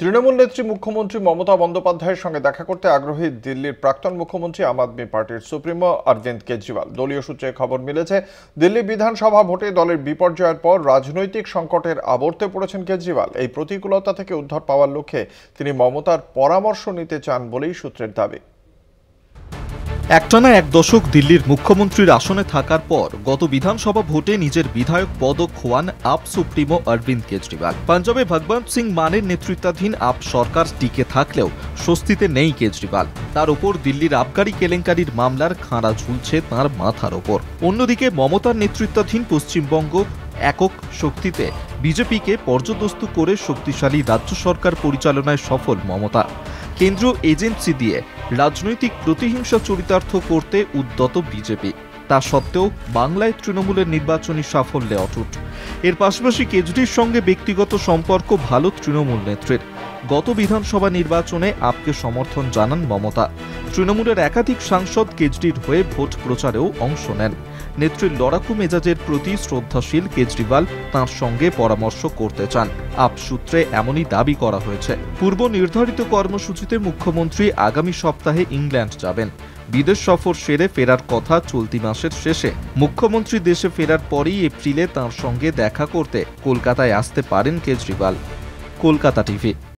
তৃণমূল নেত্রী মুখ্যমন্ত্রী মমতা বন্দ্যোপাধ্যায়ের সঙ্গে দেখা করতে আগ্রহী দিল্লির প্রাক্তন মুখ্যমন্ত্রী আম আদমি পার্টির সুপ্রিমো অরবিন্দ কেজরিওয়াল। দলীয় সূত্রে খবর মিলেছে, দিল্লি বিধানসভা ভোটে দলের বিপর্যয়ের পর রাজনৈতিক সংকটের আবর্তে পড়েছেন কেজরিওয়াল। এই প্রতিকূলতা থেকে উদ্ধার পাওয়ার লক্ষ্যে তিনি মমতার পরামর্শ নিতে চান বলেই সূত্রের দাবি। একটানা এক দশক দিল্লির মুখ্যমন্ত্রীর আসনে থাকার পর গত বিধানসভা ভোটে নিজের বিধায়ক পদক খোয়ান আপ সুপ্রিমো অরবিন্দ কেজরিওয়াল। পাঞ্জাবে ভগবন্ত সিং মানের নেতৃত্বাধীন আপ সরকার টিকে থাকলেও স্বস্তিতে নেই কেজরিওয়াল। তার উপর দিল্লির আবগারি কেলেঙ্কারির মামলার খাঁড়া ঝুলছে তাঁর মাথার ওপর। অন্যদিকে মমতার নেতৃত্বাধীন পশ্চিমবঙ্গ একক শক্তিতে বিজেপিকে পর্যদস্তু করে শক্তিশালী রাজ্য সরকার পরিচালনায় সফল মমতা। কেন্দ্রীয় এজেন্সি দিয়ে রাজনৈতিক প্রতিহিংসা চরিতার্থ করতে উদ্যত বিজেপি। তা সত্ত্বেও বাংলায় তৃণমূলের নির্বাচনী সাফল্যে অটুট। এর পাশাপাশি কেজরির সঙ্গে ব্যক্তিগত সম্পর্ক ভালো তৃণমূল নেত্রীর। গত বিধানসভা নির্বাচনে আপকে সমর্থন জানান মমতা। তৃণমূলের একাধিক সাংসদ কেজরির হয়ে ভোট প্রচারেও অংশ নেন। নেত্রীর লড়াকু মেজাজের প্রতি শ্রদ্ধাশীল কেজরিওয়াল তাঁর সঙ্গে পরামর্শ করতে চান। আপ সূত্রে এমনই দাবি করা হয়েছে। পূর্ব নির্ধারিত কর্মসূচিতে মুখ্যমন্ত্রী আগামী সপ্তাহে ইংল্যান্ড যাবেন। বিদেশ সফর সেরে ফেরার কথা চলতি মাসের শেষে। মুখ্যমন্ত্রী দেশে ফেরার পরই এপ্রিলে তাঁর সঙ্গে দেখা করতে কলকাতায় আসতে পারেন কেজরিওয়াল। কলকাতা টিভি।